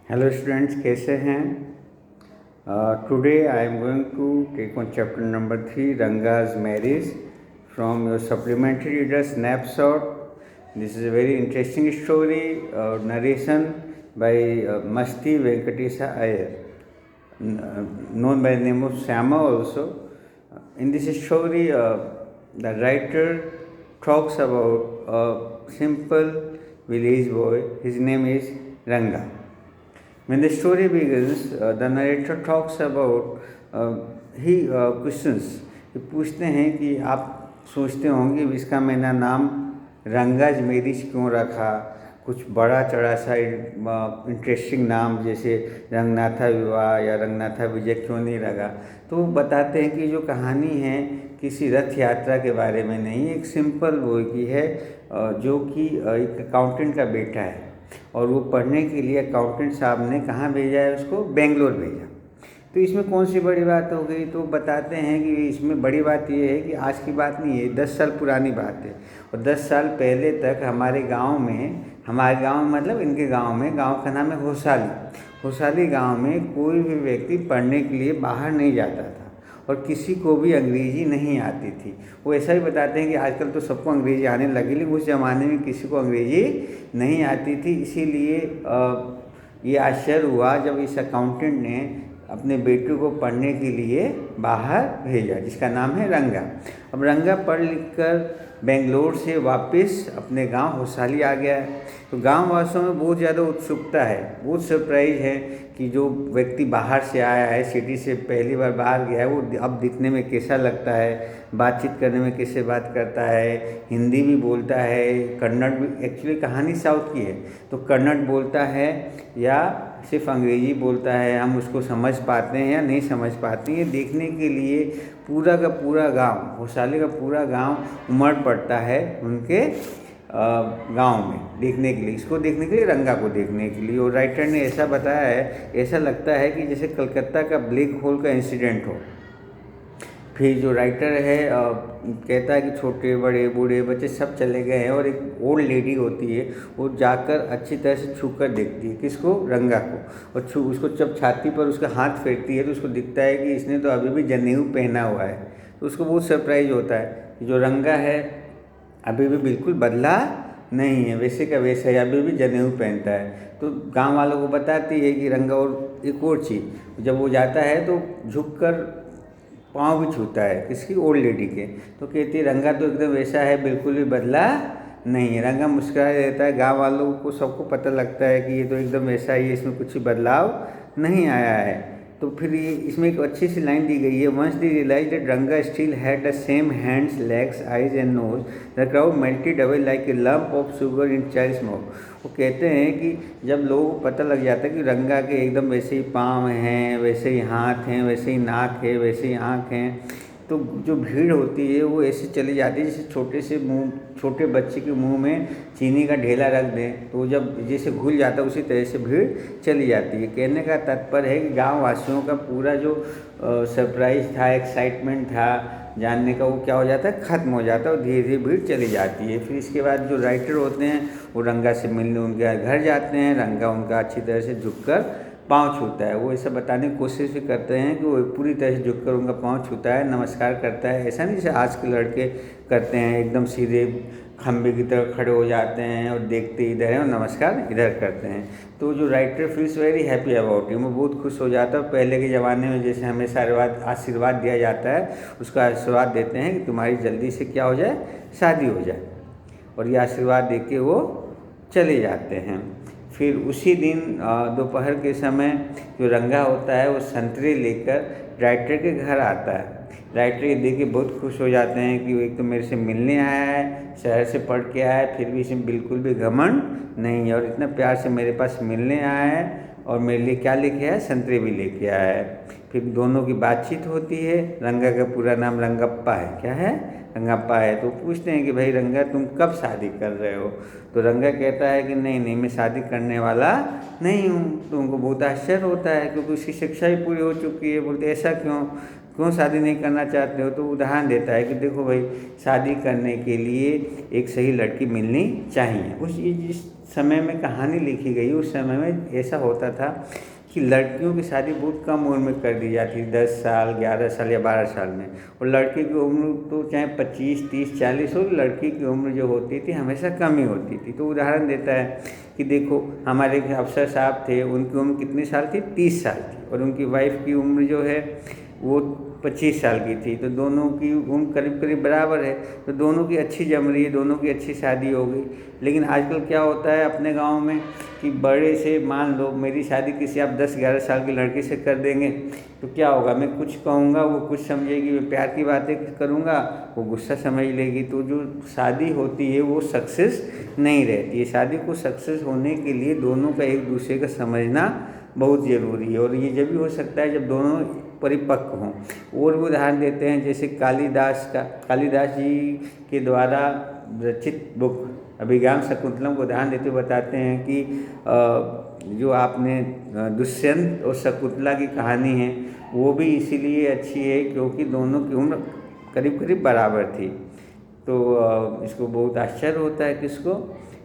Hello students, कैसे हैं? Today I am going to take on chapter number 3, Ranga's marriage, from your supplementary reader snapshot. This is a very interesting story, narration by Masti Venkatesa Iyer, known by the name of Syama also. In this story, the writer talks about a simple village boy. His name is Ranga. When the story begins, the narrator talks about he questions. ये पूछते हैं कि आप सोचते होंगे इसका मैंने नाम रंगाज मेरिज क्यों रखा। कुछ बड़ा चढ़ा सा इंटरेस्टिंग नाम जैसे रंगनाथा विवाह या रंगनाथा विजय क्यों नहीं रखा। तो वो बताते हैं कि जो कहानी है किसी रथ यात्रा के बारे में नहीं, एक सिंपल वो की है जो कि एक अकाउंटेंट का बेटा है और वो पढ़ने के लिए अकाउंटेंट साहब ने कहाँ भेजा है, उसको बेंगलोर भेजा। तो इसमें कौन सी बड़ी बात हो गई। तो बताते हैं कि इसमें बड़ी बात ये है कि आज की बात नहीं है, 10 साल पुरानी बात है। और 10 साल पहले तक हमारे गांव मतलब इनके गांव में, गांव का नाम है होसाली गांव में कोई भी व्यक्ति पढ़ने के लिए बाहर नहीं जाता था और किसी को भी अंग्रेज़ी नहीं आती थी। वो ऐसा ही बताते हैं कि आजकल तो सबको अंग्रेज़ी आने लगी, लेकिन उस ज़माने में किसी को अंग्रेज़ी नहीं आती थी। इसीलिए ये आश्चर्य हुआ जब इस अकाउंटेंट ने अपने बेटे को पढ़ने के लिए बाहर भेजा, जिसका नाम है रंगा। अब रंगा पढ़ लिख कर बेंगलोर से वापस अपने गांव होसाली आ गया है। तो गांव वासियों में बहुत ज़्यादा उत्सुकता है, बहुत सरप्राइज है कि जो व्यक्ति बाहर से आया है, सिटी से पहली बार बाहर गया है, वो अब दिखने में कैसा लगता है, बातचीत करने में कैसे बात करता है, हिंदी भी बोलता है, कन्नड़ भी। एक्चुअली कहानी साउथ की है तो कन्नड़ बोलता है या सिर्फ अंग्रेज़ी बोलता है, हम उसको समझ पाते हैं या नहीं समझ पाते हैं। ये देखने के लिए पूरा का पूरा गांव, होसाली का पूरा गांव उमड़ पड़ता है उनके गांव में देखने के लिए, इसको देखने के लिए, रंगा को देखने के लिए। और राइटर ने ऐसा बताया है, ऐसा लगता है कि जैसे कलकत्ता का ब्लैक होल का इंसिडेंट हो। फिर जो राइटर है कहता है कि छोटे बड़े बूढ़े बच्चे सब चले गए हैं और एक ओल्ड लेडी होती है, वो जाकर अच्छी तरह से छू कर देखती है, किसको, रंगा को। और उसको जब छाती पर उसका हाथ फेरती है तो उसको दिखता है कि इसने तो अभी भी जनेऊ पहना हुआ है। तो उसको बहुत सरप्राइज होता है कि जो रंगा है अभी भी बिल्कुल बदला नहीं है, वैसे का वैसा है, अभी भी जनेऊ पहनता है। तो गांव वालों को बताती है कि रंगा, और एक और चीज़, जब वो जाता है तो झुककर पाँव भी छूता है, किसकी, ओल्ड लेडी के। तो कहती है रंगा तो एकदम वैसा है, बिल्कुल भी बदला नहीं है। रंगा मुस्कुरा देता है। गांव वालों को सबको पता लगता है कि ये तो एकदम वैसा ही है, इसमें कुछ बदलाव नहीं आया है। तो फिर ये इसमें एक अच्छी सी लाइन दी गई है, once they realize that Ranga still had the same hands, legs, eyes and nose, the crowd melted away like a lump of sugar in child's mouth. वो कहते हैं कि जब लोगों को पता लग जाता है कि रंगा के एकदम वैसे ही पाँव हैं, वैसे ही हाथ हैं, वैसे ही नाक है, वैसे ही आँख हैं, तो जो भीड़ होती है वो ऐसे चली जाती है जैसे छोटे बच्चे के मुंह में चीनी का ढेला रख दें तो जब जैसे घुल जाता है उसी तरह से भीड़ चली जाती है। कहने का तात्पर्य है कि गांव वासियों का पूरा जो सरप्राइज था, एक्साइटमेंट था जानने का, वो क्या हो जाता है, ख़त्म हो जाता है और धीरे धीरे भीड़ चली जाती है। फिर इसके बाद जो राइटर होते हैं वो रंगा से मिलने उनके घर जाते हैं। रंगा उनका अच्छी तरह से झुककर पाँव छूता है। वो ऐसा बताने की कोशिश भी करते हैं कि वो पूरी तरह से झुककर उनका पाँव छूता है, नमस्कार करता है। ऐसा नहीं जैसे आज के लड़के करते हैं, एकदम सीधे खंबे की तरह खड़े हो जाते हैं और देखते इधर हैं और नमस्कार इधर करते हैं। तो जो writer feels very happy about him, वो बहुत खुश हो जाता है। पहले के ज़माने में जैसे हमें आशीर्वाद दिया जाता है, उसका आशीर्वाद देते हैं कि तुम्हारी जल्दी से क्या हो जाए, शादी हो जाए, और ये आशीर्वाद दे के वो चले जाते हैं। फिर उसी दिन दोपहर के समय जो रंगा होता है वो संतरे लेकर राइटर के घर आता है। राइटर ये देख के बहुत खुश हो जाते हैं कि वो एक तो मेरे से मिलने आया है, शहर से पढ़ के आया है, फिर भी इसमें बिल्कुल भी घमंड नहीं है और इतना प्यार से मेरे पास मिलने आया है और मेरे लिए क्या लेके आया है, संतरे भी लेके आया है। फिर दोनों की बातचीत होती है। रंगा का पूरा नाम रंगप्पा है, क्या है, रंगप्पा है। तो पूछते हैं कि भाई रंगा तुम कब शादी कर रहे हो। तो रंगा कहता है कि नहीं मैं शादी करने वाला नहीं हूँ। तो उनको बहुत आश्चर्य होता है क्योंकि उसकी शिक्षा ही पूरी हो चुकी है। बोलते ऐसा क्यों। क्यों शादी नहीं करना चाहते हो, तो उदाहरण देता है कि देखो भाई, शादी करने के लिए एक सही लड़की मिलनी चाहिए। जिस समय में कहानी लिखी गई उस समय में ऐसा होता था कि लड़कियों की शादी बहुत कम उम्र में कर दी जाती थी, 10 साल, 11 साल या 12 साल में, और लड़के की उम्र तो चाहे 25, 30, 40 हो, लड़की की उम्र जो होती थी हमेशा कम ही होती थी। तो उदाहरण देता है कि देखो, हमारे एक अफसर साहब थे, उनकी उम्र कितनी साल थी, 30 साल थी, और उनकी वाइफ की उम्र जो है वो 25 साल की थी। तो दोनों की उम्र करीब करीब बराबर है, तो दोनों की अच्छी जम रही है, दोनों की अच्छी शादी हो गई। लेकिन आजकल क्या होता है अपने गांव में कि बड़े से, मान लो मेरी शादी किसी आप 10-11 साल की लड़की से कर देंगे, तो क्या होगा, मैं कुछ कहूँगा वो कुछ समझेगी, मैं प्यार की बातें करूँगा वो गुस्सा समझ लेगी। तो जो शादी होती है वो सक्सेस नहीं रहती है। शादी को सक्सेस होने के लिए दोनों का एक दूसरे का समझना बहुत ज़रूरी है, और ये जब भी हो सकता है जब दोनों परिपक्व हों। और भी उदाहरण देते हैं, जैसे कालिदास जी के द्वारा रचित बुक अभिज्ञान शकुंतलम को उदाहरण देते हुए बताते हैं कि जो आपने दुष्यंत और शकुंतला की कहानी है वो भी इसीलिए अच्छी है क्योंकि दोनों की उम्र करीब करीब बराबर थी। तो इसको बहुत आश्चर्य होता है, किसको,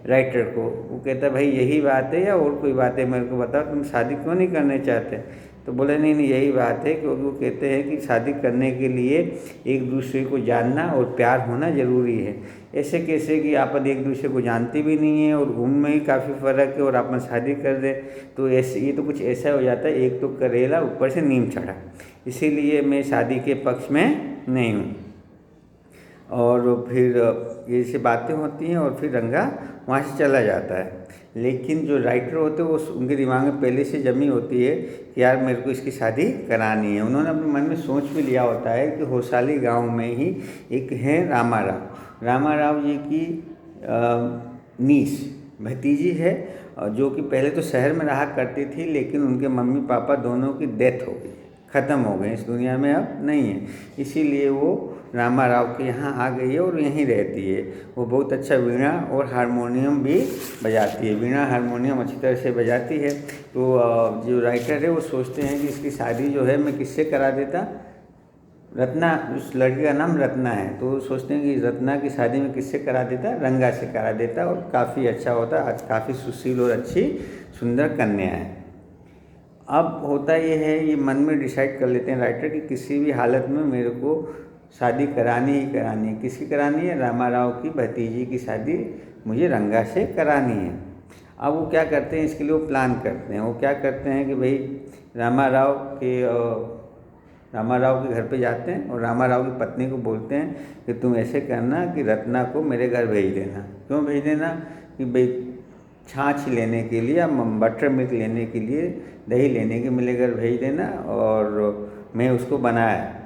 राइटर को। वो कहता है भाई यही बात है या और कोई बात है, मेरे को बताओ, तुम शादी क्यों नहीं करना चाहते। तो बोले नहीं नहीं यही बात है, क्योंकि वो कहते हैं कि शादी करने के लिए एक दूसरे को जानना और प्यार होना ज़रूरी है। ऐसे कैसे कि अपन एक दूसरे को जानते भी नहीं है और उम्र में ही काफ़ी फ़र्क है और अपन शादी कर दे, तो ऐसे ये तो कुछ ऐसा हो जाता है, एक तो करेला ऊपर से नीम चढ़ा। इसीलिए मैं शादी के पक्ष में नहीं हूँ। और फिर ये से बातें होती हैं और फिर रंगा वहाँ से चला जाता है। लेकिन जो राइटर होते हैं वो उनके दिमाग में पहले से जमी होती है कि यार मेरे को इसकी शादी करानी है। उन्होंने अपने मन में सोच भी लिया होता है कि होसाली गांव में ही एक है रामा राव जी की नीस भतीजी है, जो कि पहले तो शहर में रहा करती थी, लेकिन उनके मम्मी पापा दोनों की डेथ हो गई, ख़त्म हो गए, इस दुनिया में अब नहीं है। इसीलिए वो रामा राव के यहाँ आ गई है और यहीं रहती है। वो बहुत अच्छा वीणा और हारमोनियम भी बजाती है, वीणा हारमोनियम अच्छी तरह से बजाती है। तो जो राइटर है वो सोचते हैं कि इसकी शादी जो है मैं किससे करा देता, रत्ना, उस लड़की का नाम रत्ना है, तो सोचते हैं कि रत्ना की शादी में किससे करा देता, रंगा से करा देता और काफ़ी अच्छा होता, काफ़ी सुशील और अच्छी सुंदर कन्या है। अब होता ये है, ये मन में डिसाइड कर लेते हैं राइटर कि किसी भी हालत में मेरे को शादी करानी ही करानी है। किसकी करानी है, रामा राव की भतीजी की शादी मुझे रंगा से करानी है। अब वो क्या करते हैं, इसके लिए वो प्लान करते हैं। वो क्या करते हैं कि भाई रामा राव के घर पे जाते हैं और रामा राव की पत्नी को बोलते हैं कि तुम ऐसे करना कि रत्ना को मेरे घर भेज देना। क्यों भेज देना, कि भाई छाछ लेने के लिए या बटर मिल्क लेने के लिए, दही लेने के मेरे घर भेज देना और मैं उसको बनाया।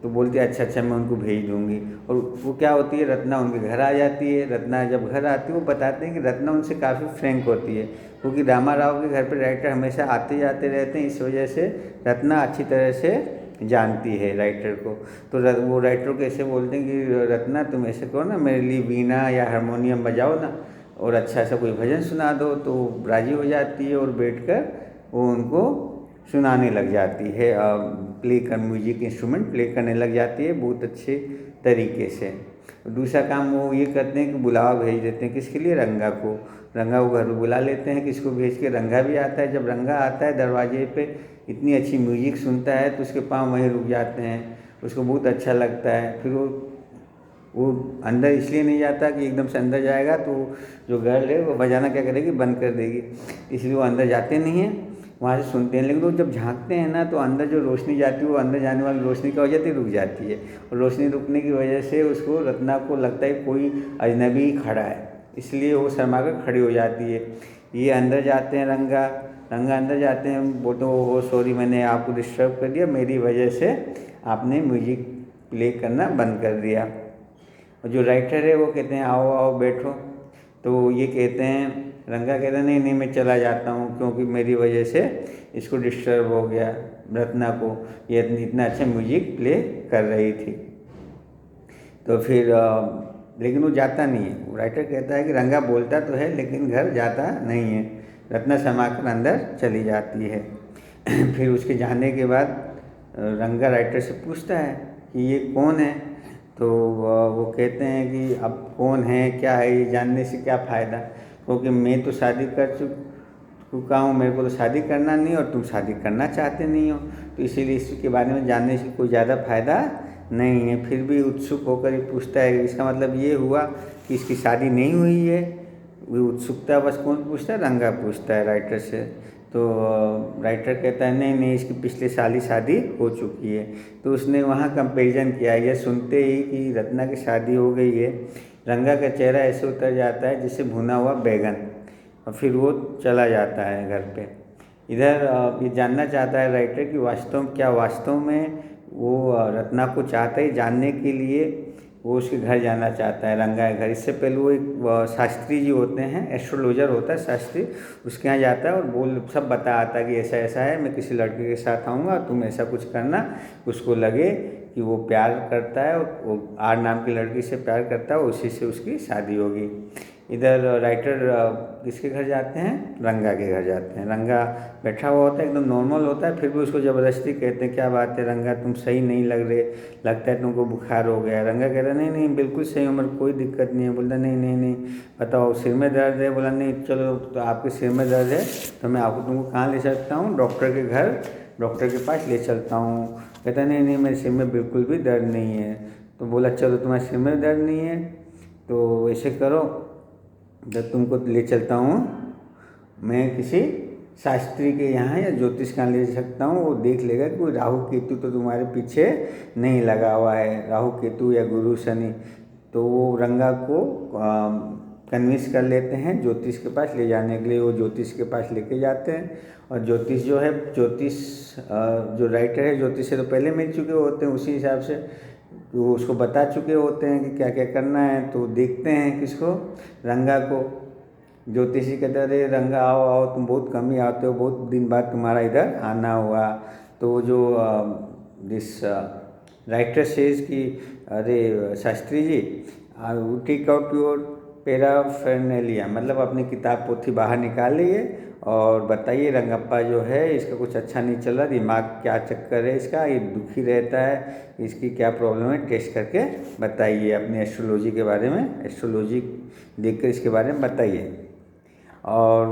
तो बोलती है अच्छा मैं उनको भेज दूँगी। और वो क्या होती है, रत्ना उनके घर आ जाती है। रत्ना जब घर आती है वो बताते हैं कि रत्ना उनसे काफ़ी फ्रैंक होती है, क्योंकि रामा राव के घर पर राइटर हमेशा आते जाते रहते हैं, इस वजह से रत्ना अच्छी तरह से जानती है राइटर को। तो वो राइटर को ऐसे बोलते हैं कि रत्ना तुम ऐसे करो ना, मेरे लिए वीणा या हारमोनियम बजाओ ना और अच्छा सा कोई भजन सुना दो। तो राज़ी हो जाती है और बैठकर वो उनको सुनाने लग जाती है, म्यूजिक इंस्ट्रूमेंट प्ले करने लग जाती है बहुत अच्छे तरीके से। दूसरा काम वो ये करते हैं कि बुलावा भेज देते हैं, किसके लिए, रंगा को। रंगा को घर पर बुला लेते हैं, किसको भेज के, रंगा भी आता है। जब रंगा आता है दरवाजे पे इतनी अच्छी म्यूजिक सुनता है तो उसके पाँव वहीं रुक जाते हैं, उसको बहुत अच्छा लगता है। फिर वो अंदर इसलिए नहीं जाता कि एकदम से अंदर जाएगा तो जो गर्ल है वो बजाना क्या करेगी, बंद कर देगी, इसलिए वो अंदर जाते नहीं हैं, वहाँ से सुनते हैं। लेकिन वो जब झांकते हैं ना तो अंदर जो रोशनी जाती है वो अंदर जाने वाली रोशनी की वजह से रुक जाती है, और रोशनी रुकने की वजह से उसको, रत्ना को लगता है कोई अजनबी खड़ा है, इसलिए वो शर्मा कर खड़ी हो जाती है। ये अंदर जाते हैं, रंगा अंदर जाते हैं, बोलते हो सॉरी मैंने आपको डिस्टर्ब कर दिया, मेरी वजह से आपने म्यूजिक प्ले करना बंद कर दिया। और जो राइटर है वो कहते हैं आओ आओ बैठो। तो ये कहते हैं, रंगा कहता है नहीं मैं चला जाता हूँ, क्योंकि मेरी वजह से इसको डिस्टर्ब हो गया, रत्ना को, ये इतना अच्छा म्यूजिक प्ले कर रही थी। तो फिर लेकिन वो जाता नहीं है। राइटर कहता है कि रंगा बोलता तो है लेकिन घर जाता नहीं है, रत्ना शर्मा कर अंदर चली जाती है। फिर उसके जाने के बाद रंगा राइटर से पूछता है कि ये कौन है। तो वो कहते हैं कि अब कौन है, क्या है, ये जानने से क्या फ़ायदा, क्योंकि मैं तो शादी कर चुका हूँ, मेरे को तो शादी करना नहीं और तुम शादी करना चाहते नहीं हो, तो इसीलिए इसके बारे में जानने से कोई ज़्यादा फ़ायदा नहीं है। फिर भी उत्सुक होकर ही पूछता है। इसका मतलब ये हुआ कि इसकी शादी नहीं हुई है। वो उत्सुकता बस कौन पूछता है, रंगा पूछता है राइटर से। तो राइटर कहता है नहीं नहीं, इसकी पिछले साल ही शादी हो चुकी है। तो उसने वहाँ कंपैरिजन किया। यह सुनते ही कि रत्ना की शादी हो गई है, रंगा का चेहरा ऐसे उतर जाता है जैसे भुना हुआ बैगन, और फिर वो चला जाता है घर पे। इधर ये जानना चाहता है राइटर कि वास्तव में वो रत्ना को चाहता है, जानने के लिए वो उसके घर जाना चाहता है, रंगा के घर। इससे पहले वो एक शास्त्री जी होते हैं, एस्ट्रोलॉजर होता है शास्त्री, उसके यहाँ जाता है और सब बताता है कि ऐसा ऐसा है, मैं किसी लड़के के साथ आऊँगा, तुम ऐसा कुछ करना। उसको लगे कि वो प्यार करता है, और वो आर नाम की लड़की से प्यार करता है, उसी से उसकी शादी होगी। इधर राइटर किसके घर जाते हैं, रंगा के घर जाते हैं। रंगा बैठा हुआ होता है, एकदम नॉर्मल होता है, फिर भी उसको ज़बरदस्ती कहते हैं क्या बात है रंगा, तुम सही नहीं लग रहे, लगता है तुमको बुखार हो गया। रंगा कहता है नहीं नहीं बिल्कुल सही हूँ, मेरे कोई दिक्कत नहीं है। बोलता नहीं नहीं नहीं बताओ सिर में दर्द है। बोला नहीं चलो तो आपके सिर में दर्द है तो मैं तुमको कहाँ ले सकता हूँ, डॉक्टर के घर, डॉक्टर के पास ले चलता हूँ। कहता नहीं नहीं मेरे सिर में बिल्कुल भी दर्द नहीं है। तो बोला चलो तुम्हारे सिर में दर्द नहीं है तो ऐसे करो, जब तुमको ले चलता हूँ मैं किसी शास्त्री के यहाँ या ज्योतिष का ले सकता हूँ, वो देख लेगा कि कोई राहु केतु तो तुम्हारे पीछे नहीं लगा हुआ है, राहु केतु या गुरु शनि। तो वो रंगा को कन्विंस कर लेते हैं ज्योतिष के पास ले जाने के लिए। वो ज्योतिष के पास लेके जाते हैं, और ज्योतिष जो राइटर है ज्योतिष से तो पहले मिल चुके होते हैं, उसी हिसाब से वो उसको बता चुके होते हैं कि क्या क्या करना है। तो देखते हैं किसको, रंगा को। ज्योतिषी कहते अरे रंगा आओ आओ, तुम बहुत कम ही आते हो, बहुत दिन बाद तुम्हारा इधर आना हुआ। तो जो दिस राइटर सेज कि अरे Shastri ji take out your paraphernalia, मतलब अपनी किताब पोथी बाहर निकालिए और बताइए रंगप्पा जो है इसका कुछ अच्छा नहीं चल रहा, दिमाग क्या चक्कर है इसका, ये दुखी रहता है, इसकी क्या प्रॉब्लम है, टेस्ट करके बताइए, अपनी एस्ट्रोलॉजी के बारे में, एस्ट्रोलॉजी देखकर इसके बारे में बताइए। और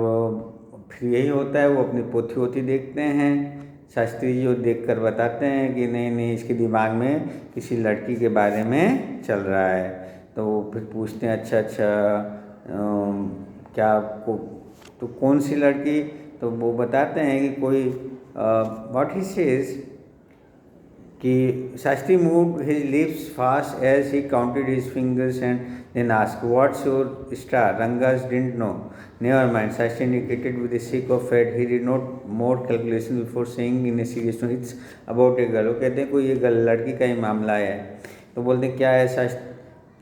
फिर यही होता है, वो अपनी पोथी वोथी देखते हैं, शास्त्री जी वो देख कर बताते हैं कि नहीं नहीं इसके दिमाग में किसी लड़की के बारे में चल रहा है। तो फिर पूछते हैं अच्छा क्या तो कौन सी लड़की, तो वो बताते हैं कि कोई व्हाट ही सेज कि Shastri moved his lips fast as he counted his fingers and then asked what's your star. Ranga's didn't know, never mind, Shastri indicated with a shake of head, he did not more calculation before saying in a serious tone it's about a girl। वो कहते हैं कोई ये लड़की का ही मामला है। तो बोलते हैं क्या है शास्त्री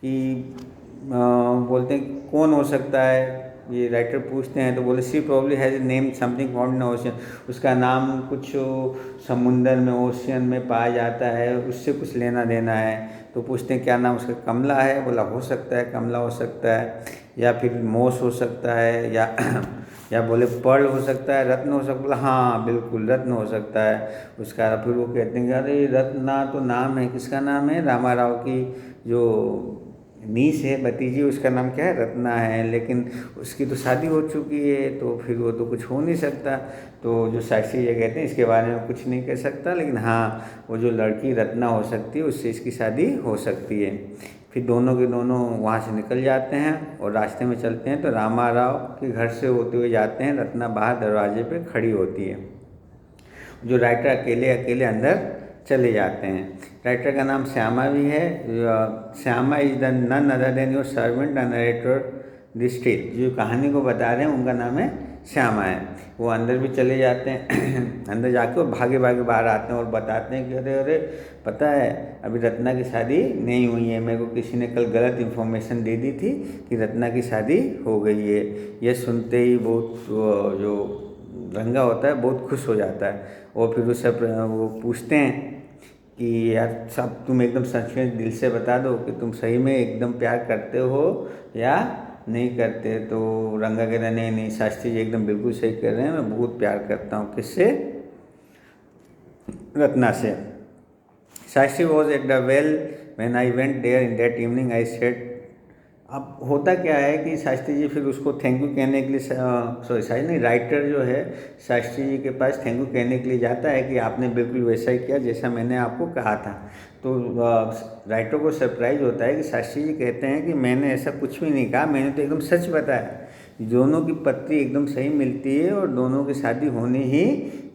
कि बोलते हैं कौन हो सकता है, ये राइटर पूछते हैं। तो बोले she probably has name something found in ocean, उसका नाम कुछ समुंदर में, ओशियन में पाया जाता है, उससे कुछ लेना देना है। तो पूछते हैं क्या नाम उसका, कमला है। बोला हो सकता है कमला हो सकता है, या फिर मोस हो सकता है, या बोले पर्ल हो सकता है, रत्न हो सकता है। बोला हाँ बिल्कुल रत्न हो सकता है उसका। फिर वो कहते हैं कि अरे रत्ना तो नाम है, किसका नाम है, रामा राव की जो नीस है भतीजी, उसका नाम क्या है, रत्ना है, लेकिन उसकी तो शादी हो चुकी है, तो फिर वो तो कुछ हो नहीं सकता। तो जो शास्त्री ये कहते हैं इसके बारे में कुछ नहीं कह सकता, लेकिन हाँ वो जो लड़की रत्ना हो सकती है उससे इसकी शादी हो सकती है। फिर दोनों के दोनों वहाँ से निकल जाते हैं और रास्ते में चलते हैं तो रामा राव के घर से होते हुए जाते हैं। रत्ना बाहर दरवाजे पे खड़ी होती है, जो राइटर अकेले अकेले अंदर चले जाते हैं। राइटर का नाम श्यामा भी है। Shyama is the none other than your servant the narrator this tale, जो कहानी को बता रहे हैं उनका नाम है श्यामा है। वो अंदर भी चले जाते हैं अंदर जाके वो भागे भागे बाहर आते हैं और बताते हैं कि अरे अरे पता है अभी रत्ना की शादी नहीं हुई है, मेरे को किसी ने कल गलत इन्फॉर्मेशन दे दी थी कि रत्ना की शादी हो गई है। ये सुनते ही बहुत जो रंगा होता है बहुत खुश हो जाता है। और फिर उससे वो पूछते हैं कि यार सब तुम एकदम सच में दिल से बता दो कि तुम सही में एकदम प्यार करते हो या नहीं करते। तो रंगा कहता नहीं नहीं शास्त्री जी एकदम बिल्कुल सही कर रहे हैं, मैं बहुत प्यार करता हूँ, किससे, रत्ना से। Shastri was at the well when I went there in that evening. I said, अब होता क्या है कि शास्त्री जी फिर उसको थैंक यू कहने के लिए, सॉरी शायद नहीं, राइटर जो है शास्त्री जी के पास थैंक यू कहने के लिए जाता है कि आपने बिल्कुल वैसा ही किया जैसा मैंने आपको कहा था। तो राइटर को सरप्राइज होता है कि शास्त्री जी कहते हैं कि मैंने ऐसा कुछ भी नहीं कहा, मैंने तो एकदम सच बताया। दोनों की पत्री एकदम सही मिलती है और दोनों की शादी होनी ही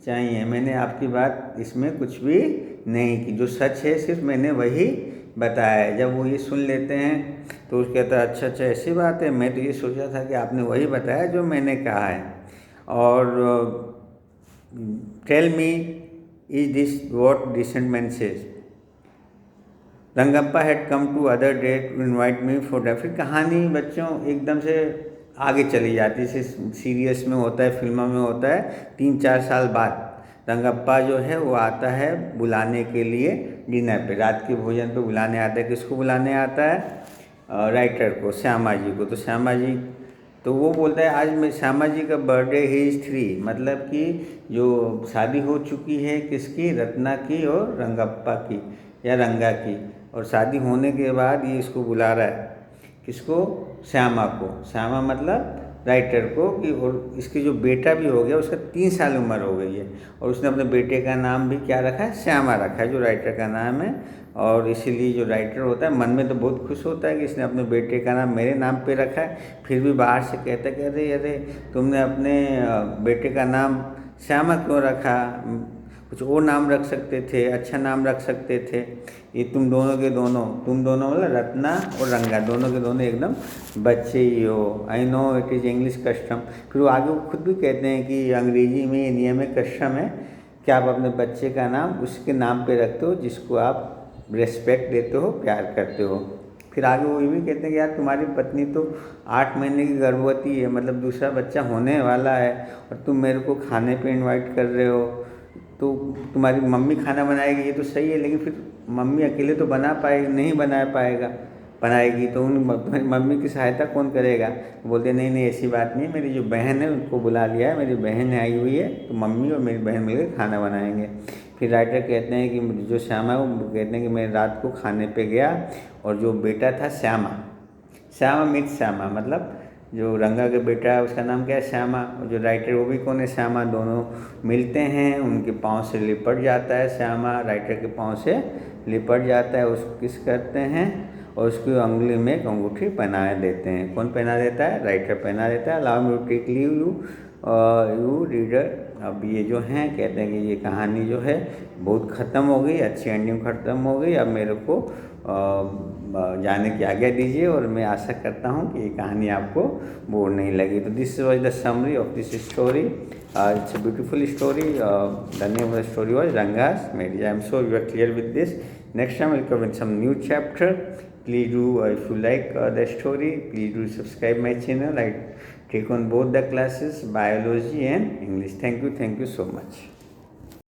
चाहिए। मैंने आपकी बात इसमें कुछ भी नहीं की, जो सच है सिर्फ मैंने वही बताया है। जब वो ये सुन लेते हैं तो उसको कहता है, अच्छा अच्छा ऐसी बात है, मैं तो ये सोचा था कि आपने वही बताया जो मैंने कहा है। और tell me is this what decent man says, Rangappa had come to other day to invite me for the. फिर कहानी बच्चों एकदम से आगे चली जाती है। सीरियस में होता है, फिल्मों में होता है, 3-4 साल बाद रंगप्पा जो है वो आता है बुलाने के लिए डिनर पे, रात के भोजन पे बुलाने आता है। किसको बुलाने आता है? राइटर को, श्यामा जी को। तो श्यामा जी, तो वो बोलता है आज मैं श्यामा जी का बर्थडे ही इज़ 3, मतलब कि जो शादी हो चुकी है किसकी, रत्ना की और रंगप्पा की या रंगा की, और शादी होने के बाद ये इसको बुला रहा है, किसको? श्यामा को। श्यामा मतलब राइटर को कि, और इसके जो बेटा भी हो गया उसका 3 साल उम्र हो गई है, और उसने अपने बेटे का नाम भी क्या रखा है? श्यामा रखा है, जो राइटर का नाम है। और इसीलिए जो राइटर होता है मन में तो बहुत खुश होता है कि इसने अपने बेटे का नाम मेरे नाम पे रखा है, फिर भी बाहर से कहता है कि अरे अरे तुमने अपने बेटे का नाम श्यामा क्यों रखा, कुछ और नाम रख सकते थे, अच्छा नाम रख सकते थे। ये तुम दोनों के दोनों, तुम दोनों मतलब रत्ना और रंगा, दोनों के दोनों एकदम बच्चे ही हो। I know it is English custom. फिर वो आगे वो खुद भी कहते हैं कि अंग्रेजी में ये नियम है, कस्टम है कि आप अपने बच्चे का नाम उसके नाम पे रखते हो जिसको आप रेस्पेक्ट देते हो, प्यार करते हो। फिर आगे वो ये भी कहते हैं कि यार तुम्हारी पत्नी तो 8 महीने की गर्भवती है, मतलब दूसरा बच्चा होने वाला है, और तुम मेरे को खाने पे इनवाइट कर रहे हो, तो तुम्हारी मम्मी खाना बनाएगी ये तो सही है, लेकिन फिर मम्मी अकेले तो नहीं बना पाएगा, बनाएगी तो तुम्हारी मम्मी की सहायता कौन करेगा? बोलते नहीं नहीं ऐसी बात नहीं, मेरी जो बहन है उनको बुला लिया है, मेरी बहन आई हुई है, तो मम्मी और मेरी बहन मिलकर खाना बनाएंगे। फिर राइटर कहते हैं कि जो श्यामा है वो कहते हैं कि मैं रात को खाने पे गया, और जो बेटा था श्यामा, श्यामा मीट श्यामा, मतलब जो रंगा का बेटा है उसका नाम क्या है? श्यामा। और जो राइटर वो भी कौन है? श्यामा। दोनों मिलते हैं, उनके पाँव से लिपट जाता है श्यामा, राइटर के पाँव से लिपट जाता है, उसको किस करते हैं और उसकी उंगली में एक अंगूठी पहना देते हैं। कौन पहना देता है? राइटर पहना देता है। Allow me to take leave you reader. अब ये जो हैं कहते हैं कि ये कहानी जो है बहुत ख़त्म हो गई, अच्छी एंडिंग ख़त्म हो गई, अब मेरे को जाने की आज्ञा दीजिए, और मैं आशा करता हूँ कि ये कहानी आपको बोर नहीं लगी। तो this was the summary of this story. It's a beautiful story. The name of the story was Ranga's marriage. I am so you are clear with this. Next time will cover in some new chapter. Please do, if you like the story, please do subscribe my channel. I take on both the classes, biology and English. Thank you so much.